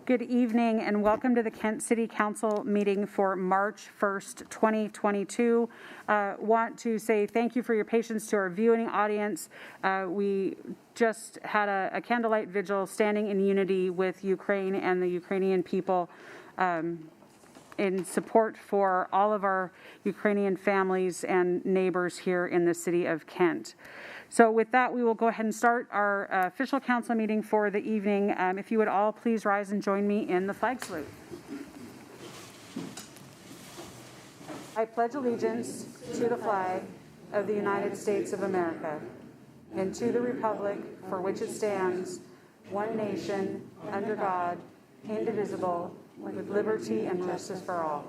Good evening and welcome to the Kent City Council meeting for March 1st, 2022. Want to say thank you for your patience to our viewing audience. We just had a candlelight vigil standing in unity with Ukraine and the Ukrainian people in support for all of our Ukrainian families and neighbors here in the city of Kent. So with that, we will go ahead and start our official council meeting for the evening. If you would all please rise and join me in the flag salute. I pledge allegiance to the flag of the United States of America and to the republic for which it stands, one nation, under God, indivisible, with liberty and justice for all.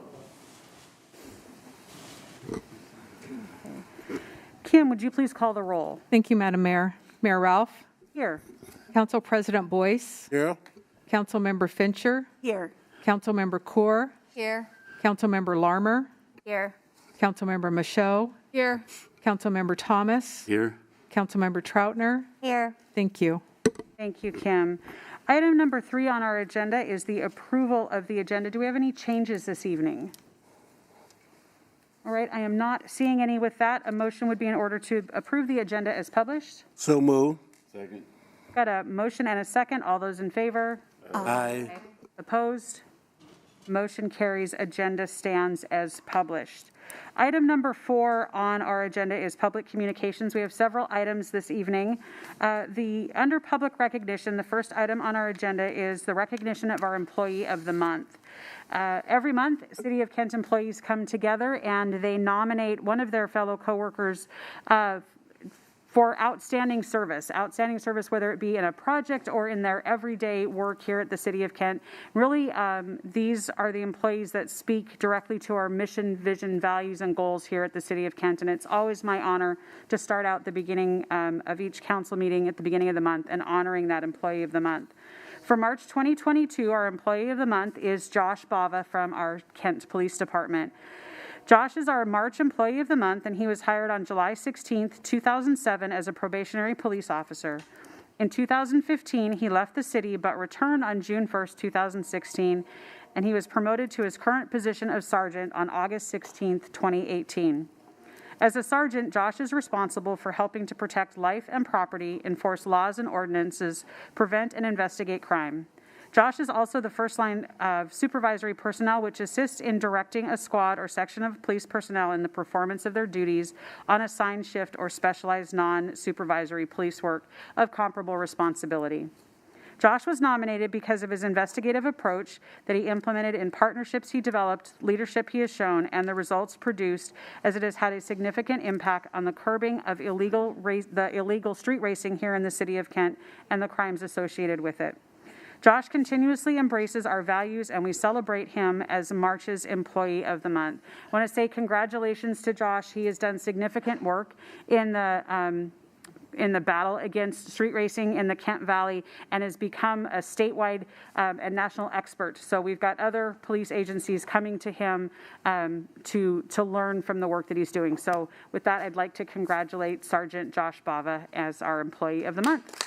Kim, would you please call the roll? Thank you, Madam Mayor. Mayor Ralph? Here. Council President Boyce? Here. Councilmember Fincher? Here. Councilmember Kaur? Here. Councilmember Larmer? Here. Councilmember Michaud? Here. Councilmember Thomas? Here. Councilmember Troutner? Here. Thank you. Thank you, Kim. Item number 3 on our agenda is the approval of the agenda. Do we have any changes this evening? All right, I am not seeing any with that. A motion would be in order to approve the agenda as published. So move. Second. Got a motion and a second. All those in favor? Aye. Opposed? Motion carries. Agenda stands as published. Item number 4 on our agenda is public communications. We have several items this evening. Under public recognition, the first item on our agenda is the recognition of our Employee of the Month. Every month, City of Kent employees come together and they nominate one of their fellow coworkers for outstanding service, whether it be in a project or in their everyday work here at the City of Kent. Really, these are the employees that speak directly to our mission, vision, values, and goals here at the City of Kent. And it's always my honor to start out the beginning of each council meeting at the beginning of the month and honoring that Employee of the Month. For March 2022, our Employee of the Month is Josh Bava from our Kent Police Department. Josh is our March Employee of the Month, and he was hired on July 16th, 2007 as a probationary police officer. In 2015, he left the city but returned on June 1st, 2016, and he was promoted to his current position of sergeant on August 16th, 2018. As a sergeant, Josh is responsible for helping to protect life and property, enforce laws and ordinances, prevent and investigate crime. Josh is also the first line of supervisory personnel, which assists in directing a squad or section of police personnel in the performance of their duties on assigned shift or specialized non-supervisory police work of comparable responsibility. Josh was nominated because of his investigative approach that he implemented in partnerships he developed, leadership he has shown, and the results produced, as it has had a significant impact on the curbing of the illegal street racing here in the City of Kent and the crimes associated with it. Josh continuously embraces our values, and we celebrate him as March's Employee of the Month. I want to say congratulations to Josh. He has done significant work in the battle against street racing in the Kent Valley and has become a statewide and national expert. So we've got other police agencies coming to him to learn from the work that he's doing. So with that, I'd like to congratulate Sergeant Josh Bava as our Employee of the Month.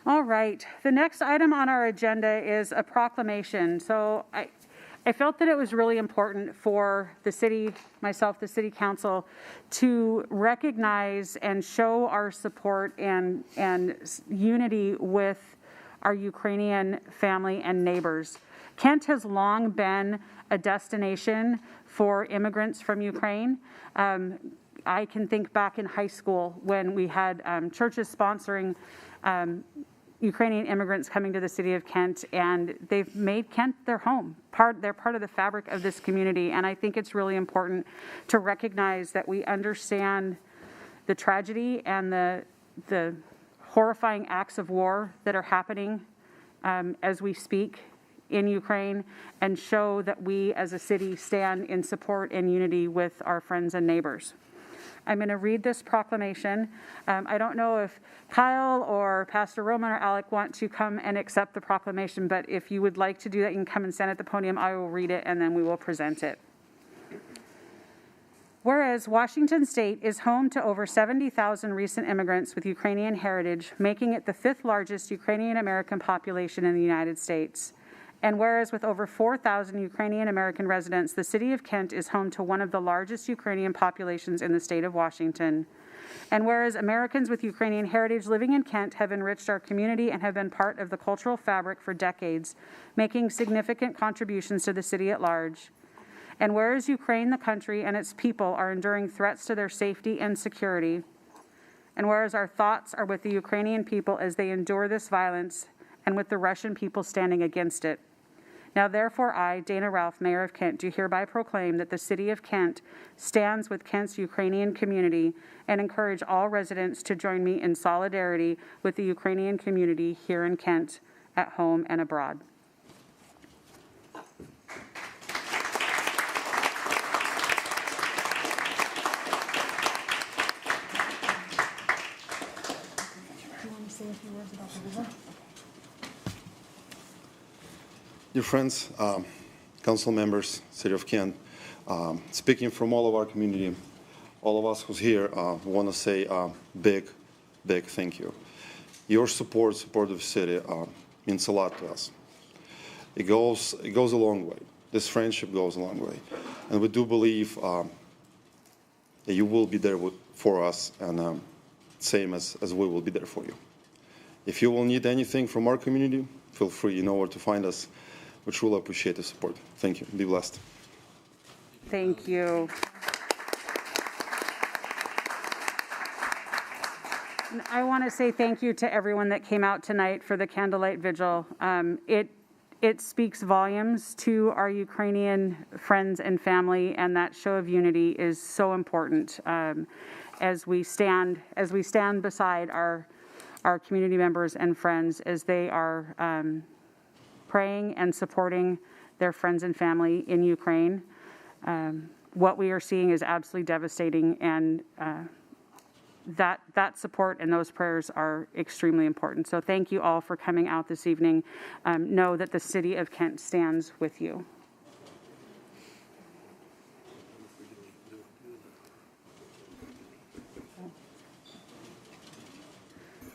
All right, the next item on our agenda is a proclamation. So I felt that it was really important for the city, myself, the city council, to recognize and show our support and unity with our Ukrainian family and neighbors. Kent has long been a destination for immigrants from Ukraine. I can think back in high school when we had churches sponsoring Ukrainian immigrants coming to the city of Kent, and they've made Kent their home. They're part of the fabric of this community, and I think it's really important to recognize that we understand the tragedy and the horrifying acts of war that are happening as we speak in Ukraine, and show that we as a city stand in support and unity with our friends and neighbors. I'm going to read this proclamation. I don't know if Kyle or Pastor Roman or Alec want to come and accept the proclamation, but if you would like to do that, you can come and stand at the podium. I will read it and then we will present it. Whereas Washington State is home to over 70,000 recent immigrants with Ukrainian heritage, making it the 5th largest Ukrainian American population in the United States. And whereas with over 4,000 Ukrainian American residents, the city of Kent is home to one of the largest Ukrainian populations in the state of Washington. And whereas Americans with Ukrainian heritage living in Kent have enriched our community and have been part of the cultural fabric for decades, making significant contributions to the city at large. And whereas Ukraine, the country, and its people are enduring threats to their safety and security, and whereas our thoughts are with the Ukrainian people as they endure this violence and with the Russian people standing against it. Now therefore I, Dana Ralph, Mayor of Kent, do hereby proclaim that the City of Kent stands with Kent's Ukrainian community and encourage all residents to join me in solidarity with the Ukrainian community here in Kent, at home and abroad. Dear friends, council members, City of Kent, speaking from all of our community, all of us who's here, want to say a big thank you. Your support of the city means a lot to us. It goes a long way. This friendship goes a long way, and we do believe that you will be there for us, and same as we will be there for you. If you will need anything from our community, feel free. You know where to find us. We truly appreciate the support. Thank you. Be blessed. Thank you. And I want to say thank you to everyone that came out tonight for the candlelight vigil. It speaks volumes to our Ukrainian friends and family, and that show of unity is so important as we stand beside our community members and friends as they are praying and supporting their friends and family in Ukraine. What we are seeing is absolutely devastating, and that support and those prayers are extremely important. So thank you all for coming out this evening. Know that the City of Kent stands with you.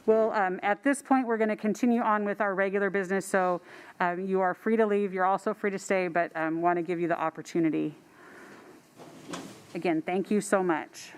Well, at this point, we're going to continue on with our regular business, so you are free to leave. You're also free to stay, but want to give you the opportunity. Again, thank you so much.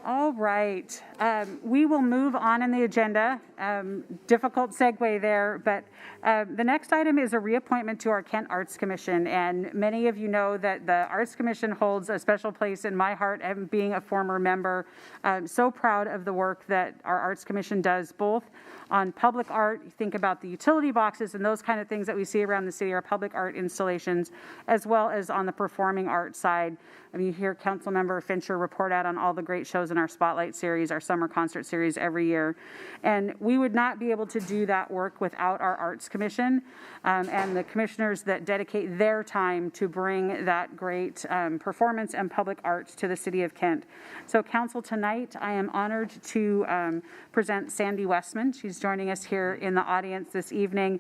All right. We will move on in the agenda. Difficult segue there, but the next item is a reappointment to our Kent Arts Commission. And many of you know that the Arts Commission holds a special place in my heart, and being a former member. I'm so proud of the work that our Arts Commission does, both on public art. You think about the utility boxes and those kind of things that we see around the city, our public art installations, as well as on the performing art side. I mean, you hear Councilmember Fincher report out on all the great shows in our Spotlight series, our summer concert series every year. And we would not be able to do that work without our Arts Commission and the commissioners that dedicate their time to bring that great performance and public art to the City of Kent. So Council, tonight I am honored to present Sandy Westman. She's joining us here in the audience this evening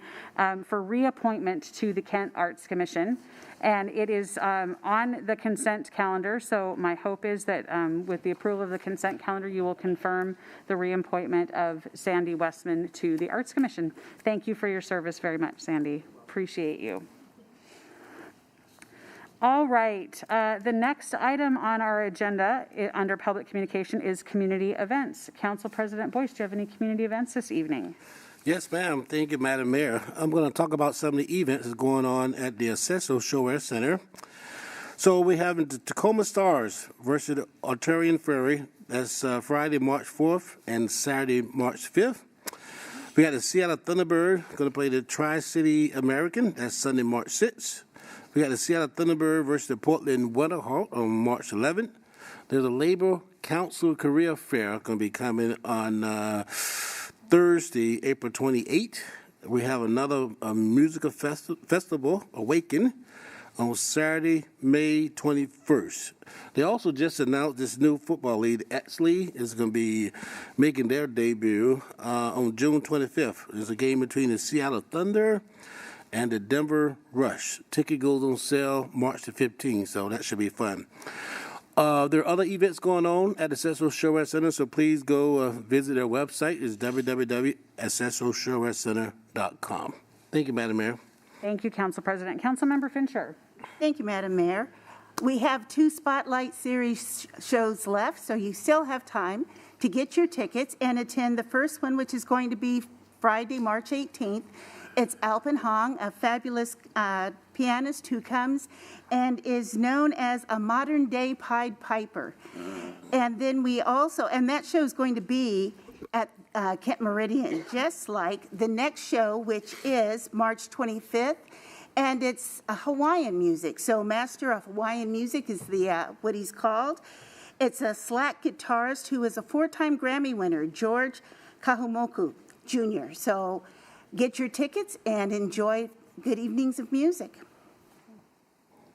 for reappointment to the Kent Arts Commission. And it is on the consent calendar, so my hope is that with the approval of the consent calendar, you will confirm the reappointment of Sandy Westman to the Arts Commission. Thank you for your service very much, Sandy. Appreciate you. All right, the next item on our agenda under public communication is community events. Council President Boyce, do you have any community events this evening? Yes, ma'am. Thank you, Madam Mayor. I'm going to talk about some of the events that's going on at the Acesso Showwear Center. So we have the Tacoma Stars versus the Ontarian Ferry. That's Friday, March 4th and Saturday, March 5th. We got the Seattle Thunderbird going to play the Tri-City American. That's Sunday, March 6th. We got the Seattle Thunderbird versus the Portland Winterhawk on March 11th. There's a Labor Council Career Fair going to be coming on Thursday, April 28th. We have another musical festival, Awaken, on Saturday, May 21st. They also just announced this new football league, Exley, is going to be making their debut on June 25th. There's a game between the Seattle Thunder and the Denver Rush. Ticket goes on sale March the 15th, so that should be fun. There are other events going on at the Accessory Showwear Center, so please go visit their website. It's www.accessoryshowwearcenter.com. Thank you, Madam Mayor. Thank you, Council President. Councilmember Fincher. Thank you, Madam Mayor. We have 2 Spotlight Series shows left, so you still have time to get your tickets and attend the first one, which is going to be Friday, March 18th. It's Alpen Hong, a fabulous pianist who comes and is known as a modern-day Pied Piper. And then we also, and that show is going to be at Kent Meridian, just like the next show, which is March 25th. And it's Hawaiian music. So Master of Hawaiian Music is what he's called. It's a slack guitarist who is a 4-time Grammy winner, George Kahumoku Jr. So get your tickets and enjoy good evenings of music.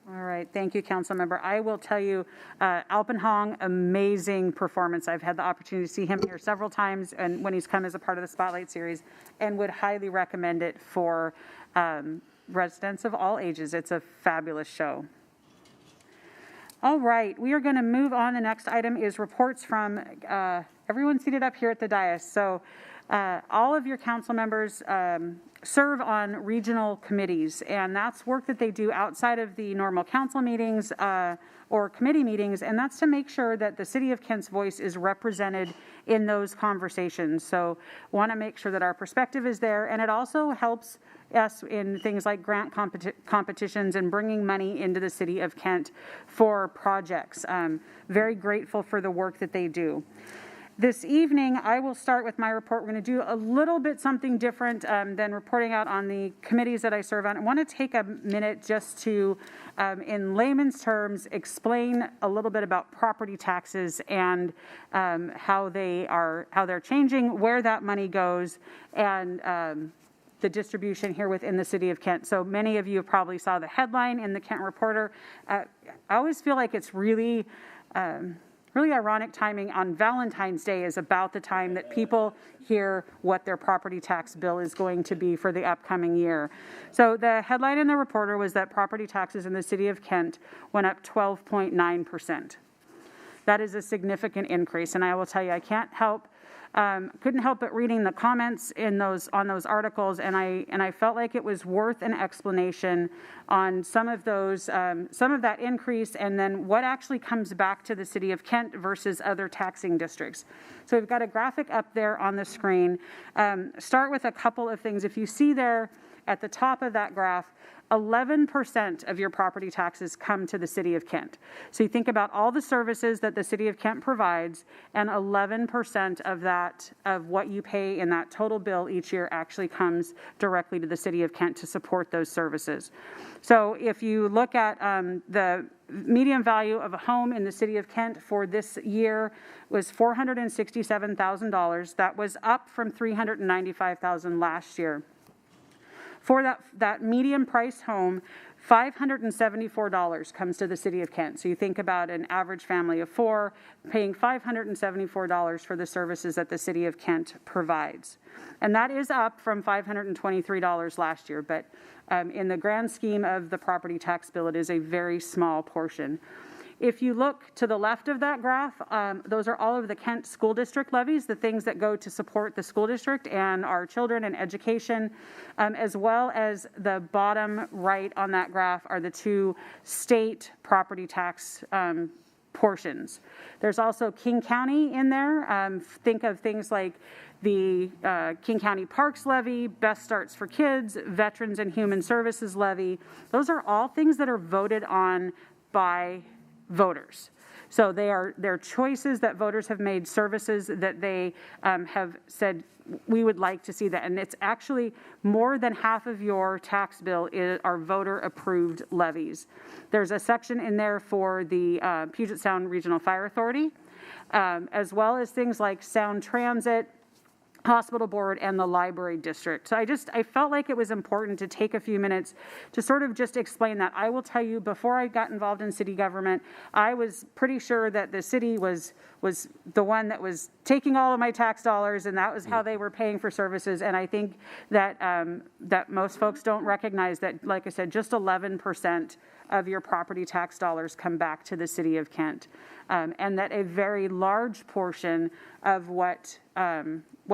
All right, thank you, Councilmember. I will tell you, Alpen Hong, amazing performance. I've had the opportunity to see him here several times, and when he's come as a part of the Spotlight Series, and would highly recommend it for residents of all ages. It's a fabulous show. All right, we are going to move on. The next item is reports from everyone seated up here at the dais. So all of your council members serve on regional committees, and that's work that they do outside of the normal council meetings or committee meetings, and that's to make sure that the City of Kent's voice is represented in those conversations. So want to make sure that our perspective is there, and it also helps us in things like grant competitions and bringing money into the City of Kent for projects. Very grateful for the work that they do. This evening, I will start with my report. We're going to do a little bit something different than reporting out on the committees that I serve on. I want to take a minute just to, in layman's terms, explain a little bit about property taxes and how they're changing, where that money goes, and the distribution here within the City of Kent. So many of you probably saw the headline in the Kent Reporter. I always feel like it's really ironic timing on Valentine's Day is about the time that people hear what their property tax bill is going to be for the upcoming year. So the headline in the Reporter was that property taxes in the City of Kent went up 12.9%. That is a significant increase, and I will tell you, I couldn't help but reading the comments on those articles, and I felt like it was worth an explanation on some of that increase, and then what actually comes back to the City of Kent versus other taxing districts. So we've got a graphic up there on the screen. Start with a couple of things. If you see there at the top of that graph, 11% of your property taxes come to the City of Kent. So you think about all the services that the City of Kent provides, and 11% of that, of what you pay in that total bill each year, actually comes directly to the City of Kent to support those services. So if you look at the median value of a home in the City of Kent for this year was $467,000. That was up from $395,000 last year. For that median price home, $574 comes to the City of Kent. So you think about an average family of 4 paying $574 for the services that the City of Kent provides. And that is up from $523 last year, but in the grand scheme of the property tax bill, it is a very small portion. If you look to the left of that graph, those are all of the Kent School District levies, the things that go to support the school district and our children and education, as well as the bottom right on that graph are the 2 state property tax portions. There's also King County in there. Think of things like the King County Parks levy, Best Starts for Kids, Veterans and Human Services levy. Those are all things that are voted on by voters. So they're choices that voters have made, services that they have said we would like to see that. And it's actually more than half of your tax bill are voter-approved levies. There's a section in there for the Puget Sound Regional Fire Authority, as well as things like Sound Transit, Hospital Board, and the Library District. So I felt like it was important to take a few minutes to sort of just explain that. I will tell you, before I got involved in city government, I was pretty sure that the city was the one that was taking all of my tax dollars, and that was how they were paying for services. And I think that that most folks don't recognize that, like I said, just 11% of your property tax dollars come back to the city of Kent, and that a very large portion of what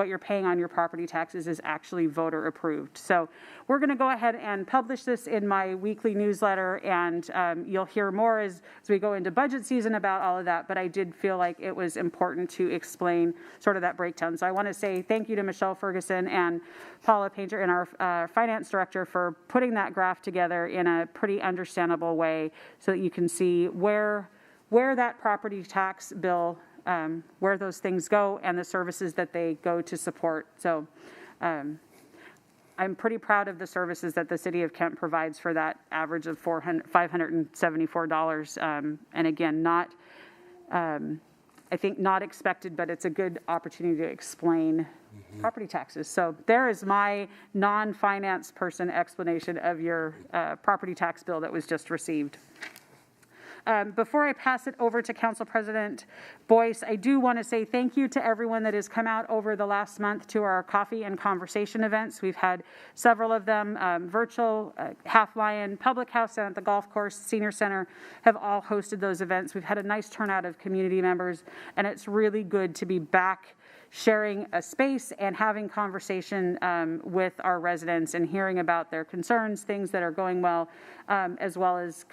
you're paying on your property taxes is actually voter approved. So we're going to go ahead and publish this in my weekly newsletter, and you'll hear more as we go into budget season about all of that. But I did feel like it was important to explain sort of that breakdown. So I want to say thank you to Michelle Ferguson and Paula Painter and our finance director for putting that graph together in a pretty understandable way so that you can see where that property tax bill, where those things go and the services that they go to support. So I'm pretty proud of the services that the city of Kent provides for that average of $574. And again, I think not expected, but it's a good opportunity to explain property taxes. So there is my non-finance person explanation of your property tax bill that was just received. Before I pass it over to Council President Boyce, I do want to say thank you to everyone that has come out over the last month to our coffee and conversation events. We've had several of them, virtual, Half Lion, Public House, and at the golf course, Senior Center have all hosted those events. We've had a nice turnout of community members, and it's really good to be back sharing a space and having conversation with our residents and hearing about their concerns, things that are going well, as well as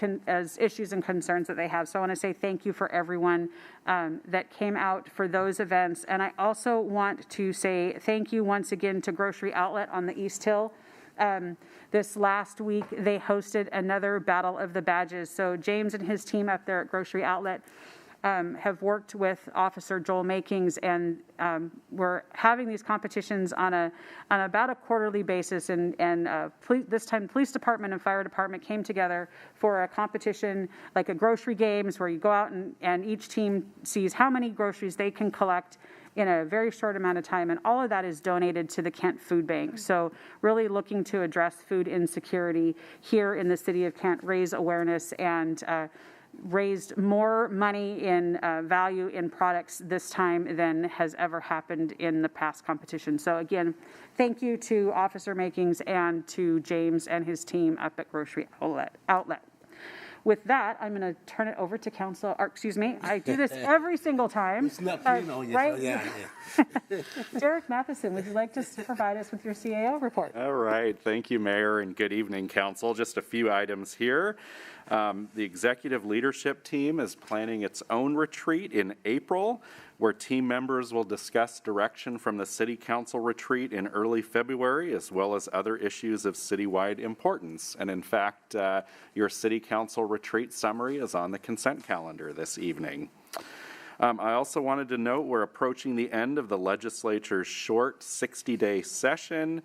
issues and concerns that they have. So I want to say thank you for everyone that came out for those events. And I also want to say thank you once again to Grocery Outlet on the East Hill. This last week, they hosted another Battle of the Badges. So James and his team up there at Grocery Outlet have worked with Officer Joel Makings, and we're having these competitions on about a quarterly basis. And this time, police department and fire department came together for a competition, like a grocery games, where you go out and each team sees how many groceries they can collect in a very short amount of time, and all of that is donated to the Kent Food Bank. So really looking to address food insecurity here in the city of Kent, raise awareness, and raised more money in value in products this time than has ever happened in the past competition. So again, thank you to Officer Makings and to James and his team up at Grocery Outlet. With that, I'm going to turn it over to Council, or excuse me, I do this every single time. It's not you know, right? Yeah. Derek Matheson, would you like to provide us with your Cio report? All right. Thank you, Mayor, and good evening, Council. Just a few items here. The executive leadership team is planning its own retreat in April, where team members will discuss direction from the City Council retreat in early February, as well as other issues of citywide importance. And in fact, your City Council retreat summary is on the consent calendar this evening. I also wanted to note we're approaching the end of the legislature's short 60-day session.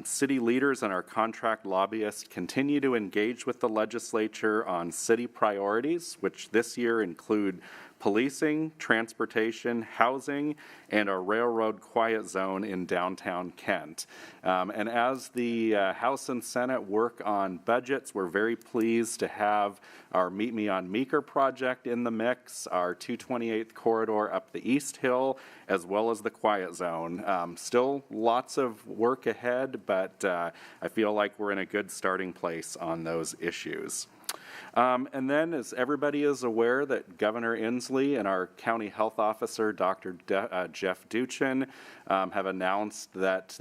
City leaders and our contract lobbyists continue to engage with the legislature on city priorities, which this year include policing, transportation, housing, and our railroad quiet zone in downtown Kent. And as the House and Senate work on budgets, we're very pleased to have our Meet Me on Meeker project in the mix, our 228th corridor up the East Hill, as well as the quiet zone. Still lots of work ahead, but I feel like we're in a good starting place on those issues. And then, as everybody is aware, that Governor Inslee and our County Health Officer, Dr. Jeff Duchin, have announced that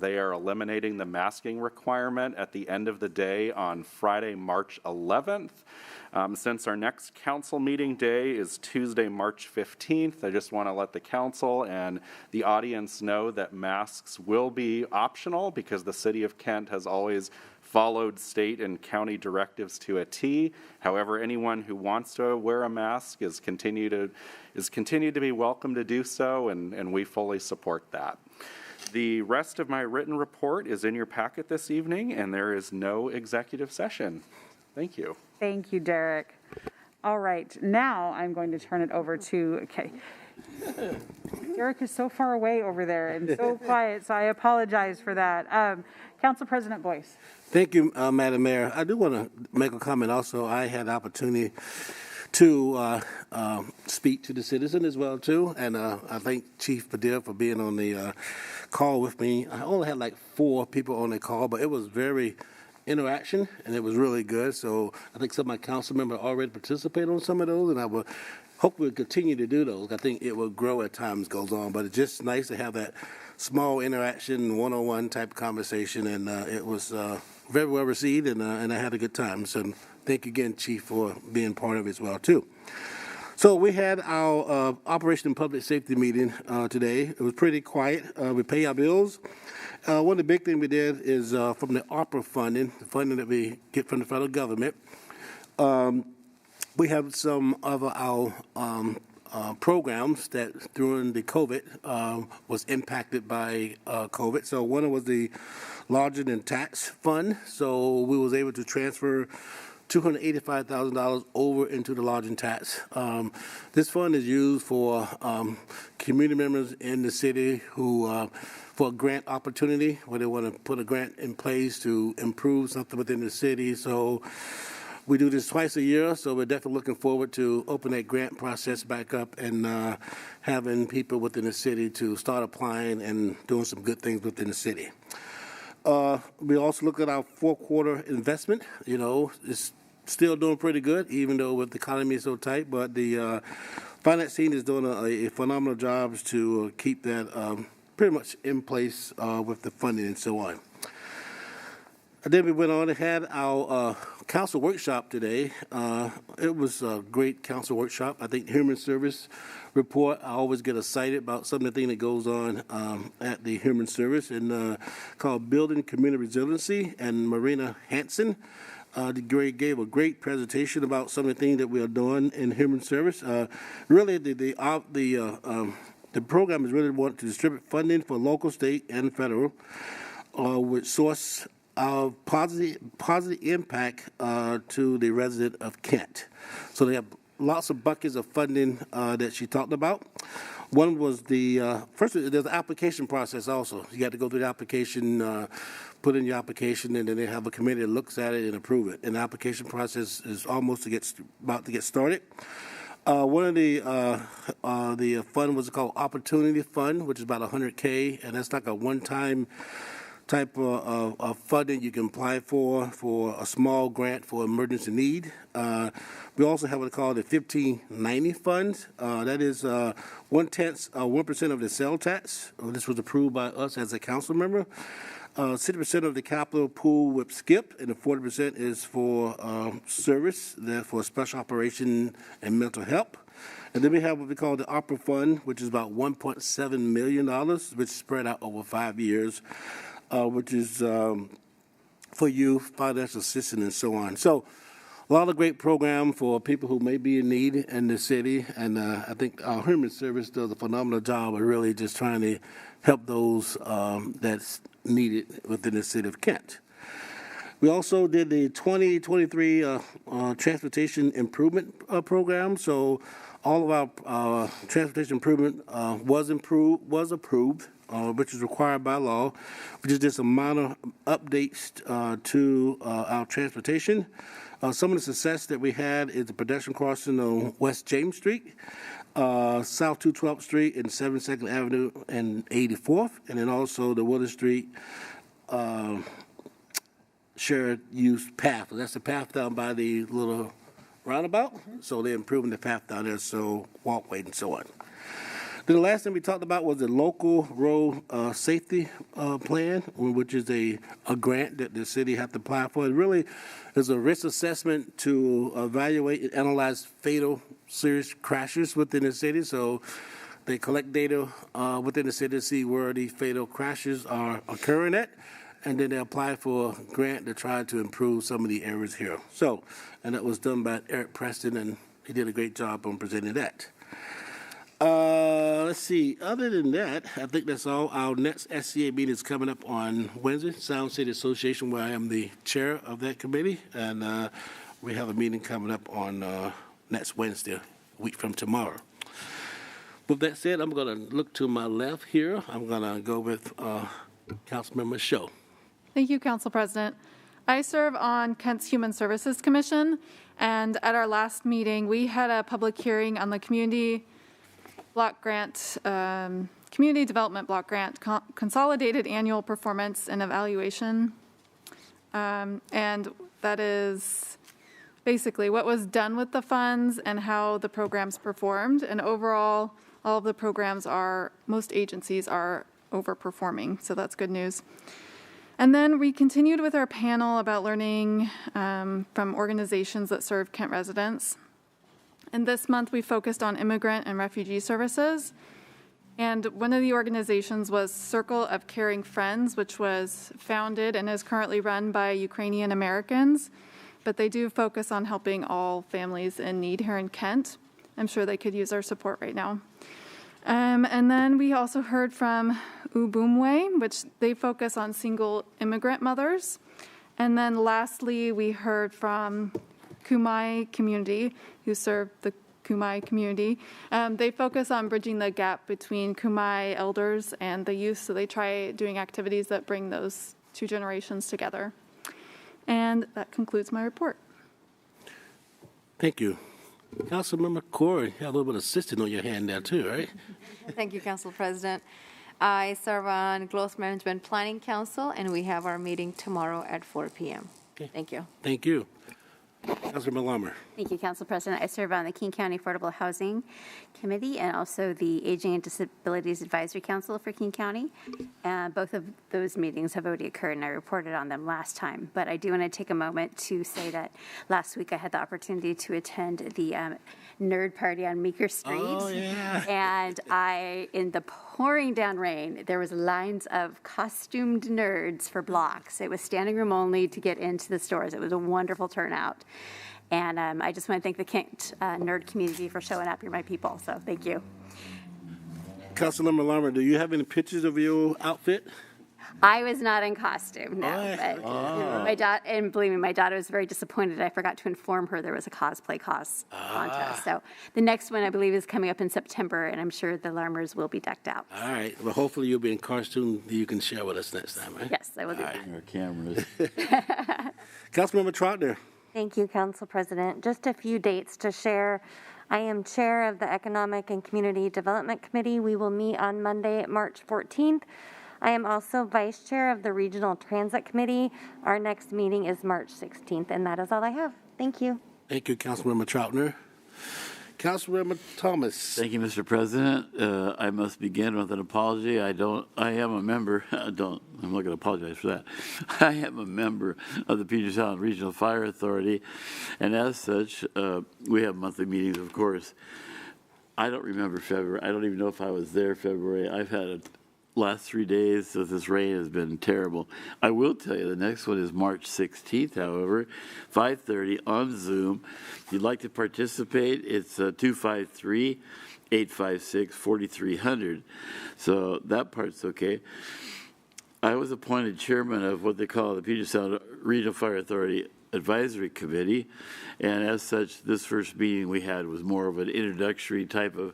they are eliminating the masking requirement at the end of the day on Friday, March 11th. Since our next council meeting day is Tuesday, March 15th, I just want to let the council and the audience know that masks will be optional because the City of Kent has always followed state and county directives to a T. However, anyone who wants to wear a mask is continued to be welcome to do so, and we fully support that. The rest of my written report is in your packet this evening, and there is no executive session. Thank you. Thank you, Derek. All right, now I'm going to turn it over to, okay. Derek is so far away over there and so quiet, so I apologize for that. Council President Boyce. Thank you, Madam Mayor. I do want to make a comment also. I had the opportunity to speak to the citizen as well, too, and I thank Chief Padilla for being on the call with me. I only had like 4 people on the call, but it was very interaction, and it was really good. So I think some of my council members already participated on some of those, and I will hope we'll continue to do those. I think it will grow as time goes on, but it's just nice to have that small interaction, one-on-one type conversation, and it was very well received, and I had a good time. So thank you again, Chief, for being part of it as well, too. So we had our Operation and Public Safety meeting today. It was pretty quiet. We pay our bills. One of the big things we did is from the ARPA funding, the funding that we get from the federal government, we have some of our programs that during the COVID was impacted by COVID. So one was the Lodging and Tax Fund. So we was able to transfer $285,000 over into the lodging tax. This fund is used for community members in the city who, for a grant opportunity, where they want to put a grant in place to improve something within the city. So we do this twice a year, so we're definitely looking forward to open that grant process back up and having people within the city to start applying and doing some good things within the city. We also look at our 4-quarter investment. You know, it's still doing pretty good, even though with the economy is so tight, but the finance team is doing a phenomenal job to keep that pretty much in place with the funding and so on. And then we went on and had our council workshop today. It was a great council workshop. I think Human Service Report, I always get excited about some of the things that goes on at the Human Service, and called Building Community Resiliency, and Marina Hansen gave a great presentation about some of the things that we are doing in Human Service. Really, the program is really wanting to distribute funding for local, state, and federal with source of positive impact to the resident of Kent. So they have lots of buckets of funding that she talked about. One was first, there's the application process also. You got to go through the application, put in your application, and then they have a committee that looks at it and approve it. And the application process is almost about to get started. One of the fund was called Opportunity Fund, which is about $100K, and that's like a one-time type of funding you can apply for a small grant for emergency need. We also have what's called the 1590 fund. That is 1% of the sales tax. This was approved by us as a council member. 60% of the capital pool with SCIP, and the 40% is for service, for special operation and mental health. And then we have what we call the ARPA fund, which is about $1.7 million, which is spread out over 5 years. Which is for youth, financial assistance, and so on. So a lot of great program for people who may be in need in the city, and I think our Human Service does a phenomenal job of really just trying to help those that's needed within the city of Kent. We also did the 2023 Transportation Improvement Program. So all of our transportation improvement was approved. Which is required by law. We just did some minor updates to our transportation. Some of the success that we had is the pedestrian crossing on West James Street, South 212th Street, and 72nd Avenue and 84th, and then also the Willard Street shared use path. That's the path down by the little roundabout. So they're improving the path down there, so walkway and so on. Then the last thing we talked about was the local road safety plan, which is a grant that the city had to apply for. It really is a risk assessment to evaluate and analyze fatal serious crashes within the city. So they collect data within the city to see where the fatal crashes are occurring at, and then they apply for a grant to try to improve some of the areas here. So, and that was done by Eric Preston, and he did a great job on presenting that. Let's see. Other than that, I think that's all. Our next SCA meeting is coming up on Wednesday, Sound City Association, where I am the chair of that committee. And we have a meeting coming up on next Wednesday, a week from tomorrow. With that said, I'm going to look to my left here. I'm going to go with Councilmember Show. Thank you, Council President. I serve on Kent's Human Services Commission, and at our last meeting, we had a public hearing on the Community Development Block Grant Consolidated Annual Performance and Evaluation. And that is basically what was done with the funds and how the programs performed. And overall, all of the programs most agencies are overperforming, so that's good news. And then we continued with our panel about learning from organizations that serve Kent residents. And this month we focused on immigrant and refugee services. And one of the organizations was Circle of Caring Friends, which was founded and is currently run by Ukrainian Americans. But they do focus on helping all families in need here in Kent. I'm sure they could use our support right now. And then we also heard from Ubumwe, which they focus on single immigrant mothers. And then lastly, we heard from Kumai community, who serve the Kumai community. They focus on bridging the gap between Kumai elders and the youth, so they try doing activities that bring those two generations together. And that concludes my report. Thank you. Councilmember Corey, you have a little bit of assistant on your hand there too, right? Thank you, Council President. I serve on Growth Management Planning Council, and we have our meeting tomorrow at 4 p.m. Okay. Thank you. Thank you. Councilmember Larmer. Thank you, Council President. I serve on the King County Affordable Housing Committee and also the Aging and Disabilities Advisory Council for King County. Both of those meetings have already occurred, and I reported on them last time. But I do want to take a moment to say that last week I had the opportunity to attend the nerd party on Meeker Street. Oh, yeah. And in the pouring down rain, there was lines of costumed nerds for blocks. It was standing room only to get into the stores. It was a wonderful turnout. And I just want to thank the Kent nerd community for showing up. You're my people, so thank you. Councilmember Larmer, do you have any pictures of your outfit? I was not in costume, no. Oh. But my daughter, and believe me, my daughter was very disappointed. I forgot to inform her there was a cosplay contest. So the next one, I believe, is coming up in September, and I'm sure the Larmers will be decked out. All right. Well, hopefully you'll be in costume that you can share with us next time, right? Yes, I will do that. Our cameras. Councilmember Troutner. Thank you, Council President. Just a few dates to share. I am chair of the Economic and Community Development Committee. We will meet on Monday, March 14th. I am also vice chair of the Regional Transit Committee. Our next meeting is March 16th, and that is all I have. Thank you. Thank you, Councilmember Troutner. Councilmember Thomas. Thank you, Mr. President. I must begin with an apology. I am a member. I'm not going to apologize for that. I am a member of the Puget Sound Regional Fire Authority, and as such, we have monthly meetings, of course. I don't remember February. I don't even know if I was there February. I've had last 3 days of this rain has been terrible. I will tell you, the next one is March 16th, however, 5:30 on Zoom. If you'd like to participate, it's 253-856-4300. So that part's okay. I was appointed chairman of what they call the Puget Sound Regional Fire Authority Advisory Committee, and as such, this first meeting we had was more of an introductory type of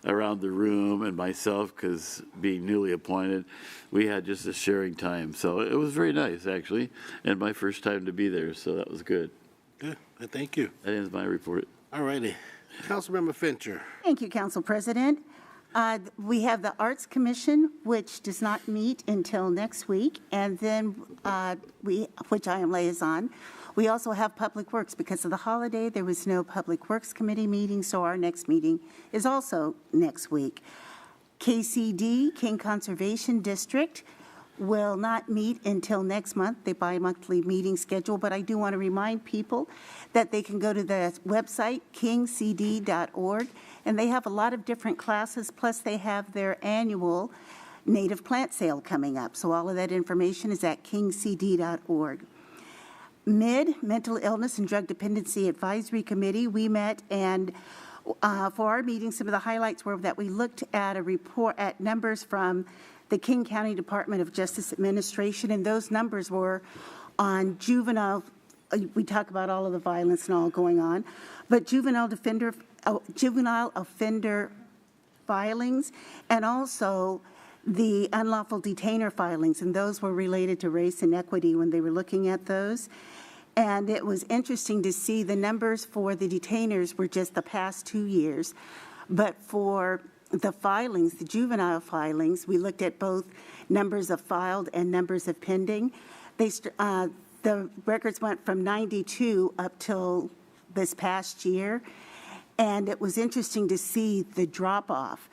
around the room, and myself, because being newly appointed, we had just a sharing time. So it was very nice, actually, and my first time to be there, so that was good. Good. Thank you. That ends my report. All righty. Councilmember Fincher. Thank you, Council President. We have the Arts Commission, which does not meet until next week, and then which I am liaison. We also have Public Works. Because of the holiday, there was no Public Works Committee meeting, so our next meeting is also next week. KCD, King Conservation District, will not meet until next month, the bi-monthly meeting schedule, but I do want to remind people that they can go to the website, kingcd.org, and they have a lot of different classes, plus they have their annual native plant sale coming up. So all of that information is at kingcd.org. Mental Illness and Drug Dependency Advisory Committee, we met and For our meeting, some of the highlights were that we looked at a report at numbers from the King County Department of Justice Administration, and those numbers were on juvenile. We talk about all of the violence and all going on, but juvenile offender filings, and also the unlawful detainer filings, and those were related to race and equity when they were looking at those. And it was interesting to see the numbers for the detainers were just the past 2 years, but for the filings, the juvenile filings, we looked at both numbers of filed and numbers of pending. The records went from 92 up till this past year, and it was interesting to see the drop-off.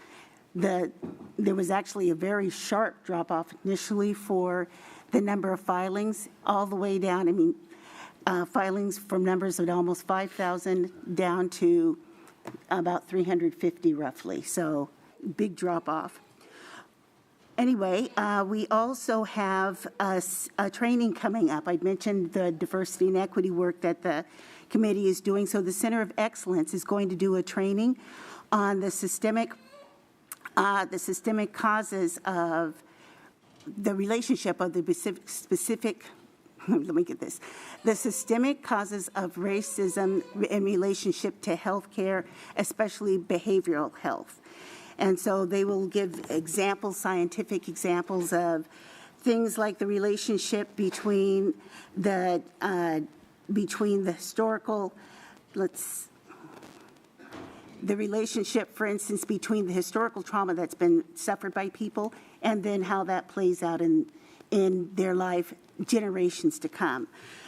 There was actually a very sharp drop-off initially for the number of filings, all the way down, filings from numbers of almost 5,000 down to about 350 roughly, so big drop-off. Anyway, we also have a training coming up. I mentioned the diversity and equity work that the committee is doing. So the Center of Excellence is going to do a training on the systemic causes of the relationship of the specific let me get this, the systemic causes of racism in relationship to healthcare, especially behavioral health. And so they will give examples, scientific examples of things like the relationship between the historical, the relationship, for instance, between the historical trauma that's been suffered by people and then how that plays out in their generations to come.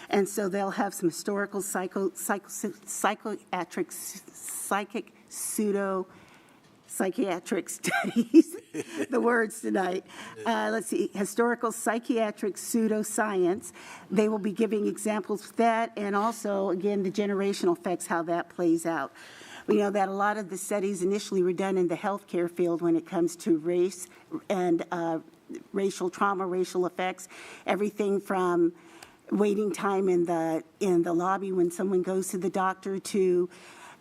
And so they'll have some historical psychiatric studies, the words tonight. Let's see, historical psychiatric pseudoscience. They will be giving examples of that, and also, again, the generational effects, how that plays out. We know that a lot of the studies initially were done in the healthcare field when it comes to race and racial trauma, racial effects, everything from waiting time in the lobby when someone goes to the doctor to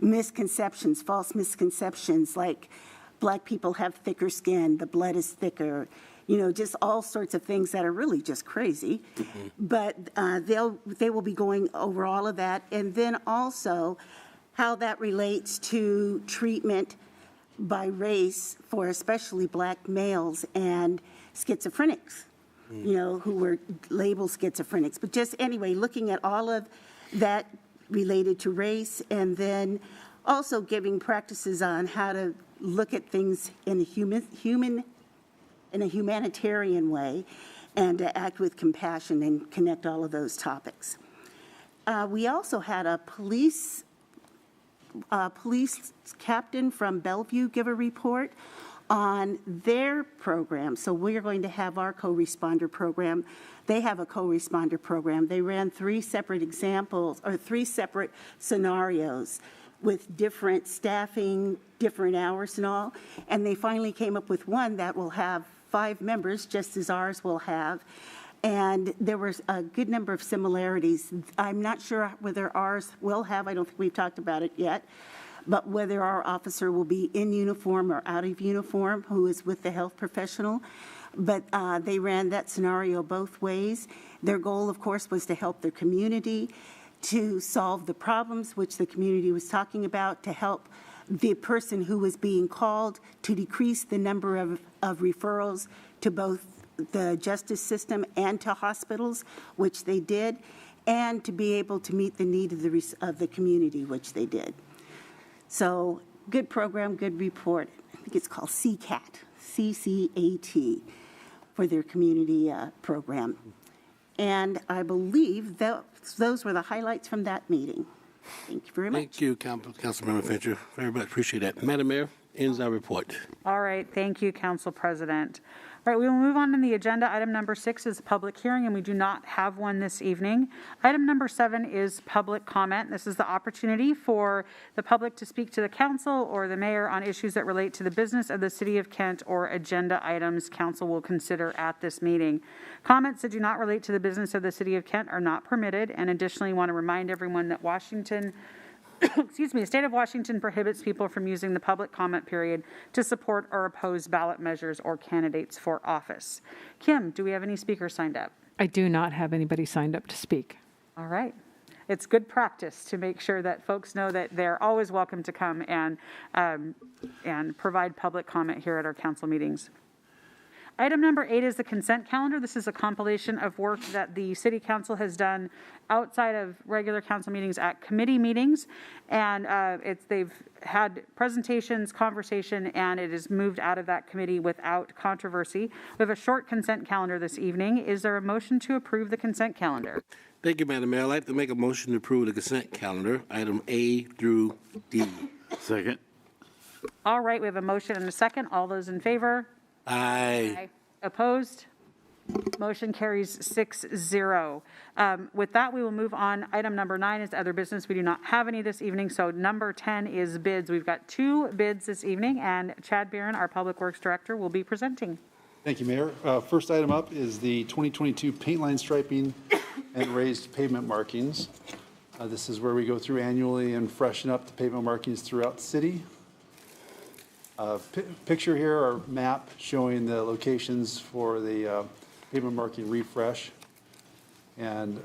misconceptions, false misconceptions like black people have thicker skin, the blood is thicker, just all sorts of things that are really just crazy. Mm-hmm. But they will be going over all of that, and then also how that relates to treatment by race for especially black males and schizophrenics, who were labeled schizophrenics. But just anyway, looking at all of that related to race, and then also giving practices on how to look at things in a humanitarian way, and to act with compassion and connect all of those topics. We also had a police captain from Bellevue give a report on their program. So we're going to have our co-responder program. They have a co-responder program. They ran 3 separate examples, or 3 separate scenarios with different staffing, different hours and all. And they finally came up with one that will have 5 members, just as ours will have. And there was a good number of similarities. I'm not sure whether ours will have, I don't think we've talked about it yet, but whether our officer will be in uniform or out of uniform, who is with the health professional. But they ran that scenario both ways. Their goal, of course, was to help their community, to solve the problems which the community was talking about, to help the person who was being called, to decrease the number of referrals to both the justice system and to hospitals, which they did, and to be able to meet the need of the community, which they did. So good program, good report. I think it's called CCAT, C-C-A-T, for their community program. And I believe those were the highlights from that meeting. Thank you very much. Thank you, Councilmember Fincher. Very much appreciate that. Madam Mayor, ends our report. All right, thank you, Council President. All right, we will move on to the agenda. Item number 6 is a public hearing, and we do not have one this evening. Item number 7 is public comment. This is the opportunity for the public to speak to the council or the mayor on issues that relate to the business of the City of Kent or agenda items council will consider at this meeting. Comments that do not relate to the business of the City of Kent are not permitted, and additionally want to remind everyone that Washington excuse me, the state of Washington prohibits people from using the public comment period to support or oppose ballot measures or candidates for office. Kim, do we have any speakers signed up? I do not have anybody signed up to speak. All right. It's good practice to make sure that folks know that they're always welcome to come and provide public comment here at our council meetings. Item number 8 is the consent calendar. This is a compilation of work that the city council has done outside of regular council meetings at committee meetings. And they've had presentations, conversation, and it is moved out of that committee without controversy. We have a short consent calendar this evening. Is there a motion to approve the consent calendar? Thank you, Madam Mayor. I'd like to make a motion to approve the consent calendar, item A through D. Second. All right, we have a motion and a second. All those in favor? Aye. Opposed? Motion carries 6-0. With that, we will move on. Item number 9 is other business. We do not have any this evening. So number 10 is bids. We've got 2 bids this evening, and Chad Barron, our Public Works Director, will be presenting. Thank you, Mayor. First item up is the 2022 paint line striping and raised pavement markings. This is where we go through annually and freshen up the pavement markings throughout the city. Picture here, our map showing the locations for the pavement marking refresh. And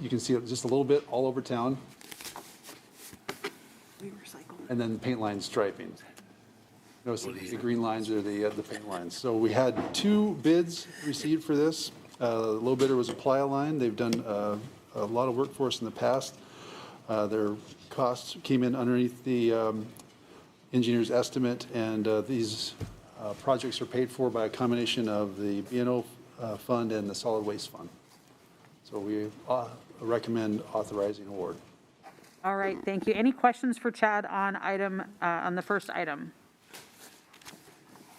you can see it just a little bit all over town. And then paint line striping. Notice the green lines are the paint lines. So we had 2 bids received for this. The low bidder was Apply Line. They've done a lot of work for us in the past. Their costs came in underneath the engineer's estimate, and these projects are paid for by a combination of the B&O fund and the solid waste fund. So we recommend authorizing award. All right, thank you. Any questions for Chad on the first item?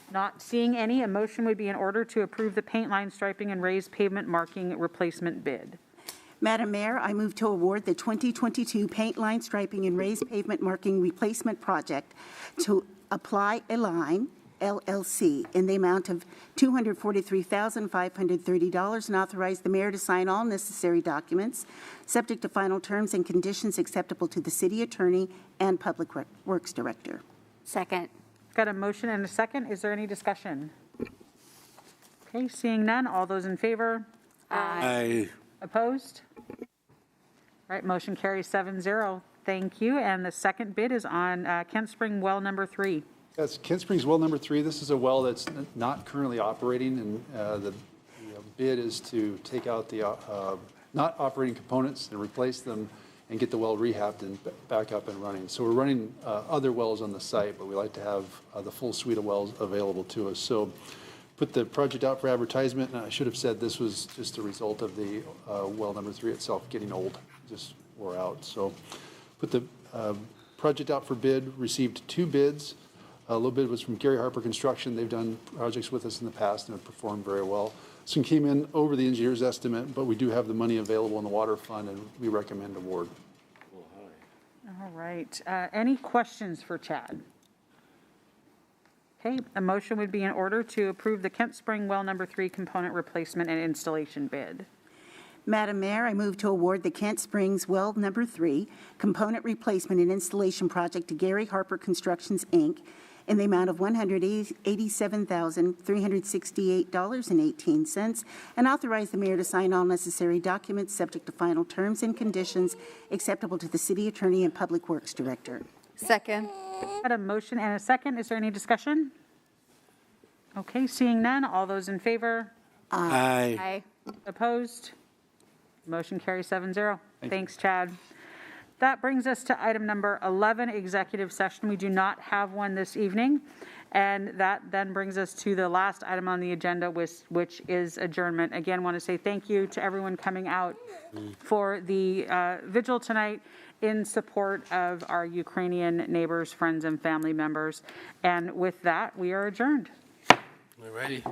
Not seeing any, a motion would be in order to approve the paint line striping and raised pavement marking replacement bid. Madam Mayor, I move to award the 2022 paint line striping and raised pavement marking replacement project to Apply a Line, LLC, in the amount of $243,530 and authorize the mayor to sign all necessary documents, subject to final terms and conditions acceptable to the city attorney and Public Works Director. Second. Got a motion and a second. Is there any discussion? Okay, seeing none. All those in favor? Aye. Opposed? All right, motion carries 7-0. Thank you. And the second bid is on Kent Spring well number 3. Yes, Kent Springs well number 3. This is a well that's not currently operating, and the bid is to take out the not operating components and replace them and get the well rehabbed and back up and running. So we're running other wells on the site, but we like to have the full suite of wells available to us. So put the project out for advertisement, and I should have said this was just a result of the well number 3 itself getting old, just wore out. So put the project out for bid, received 2 bids. A low bid was from Gary Harper Construction. They've done projects with us in the past and have performed very well. This one came in over the engineer's estimate, but we do have the money available in the water fund, and we recommend award. All right. Any questions for Chad? Okay, a motion would be in order to approve the Kent Spring well number 3 component replacement and installation bid. Madam Mayor, I move to award the Kent Springs well number 3 component replacement and installation project to Gary Harper Constructions, Inc. in the amount of $187,368.18 and authorize the mayor to sign all necessary documents subject to final terms and conditions acceptable to the city attorney and Public Works Director. Second. Got a motion and a second. Is there any discussion? Okay, seeing none. All those in favor? Aye. Aye. Opposed? Motion carries 7-0. Thanks, Chad. That brings us to item number 11, executive session. We do not have one this evening. And that then brings us to the last item on the agenda, which is adjournment. Again, want to say thank you to everyone coming out for the vigil tonight in support of our Ukrainian neighbors, friends, and family members. And with that, we are adjourned. All righty.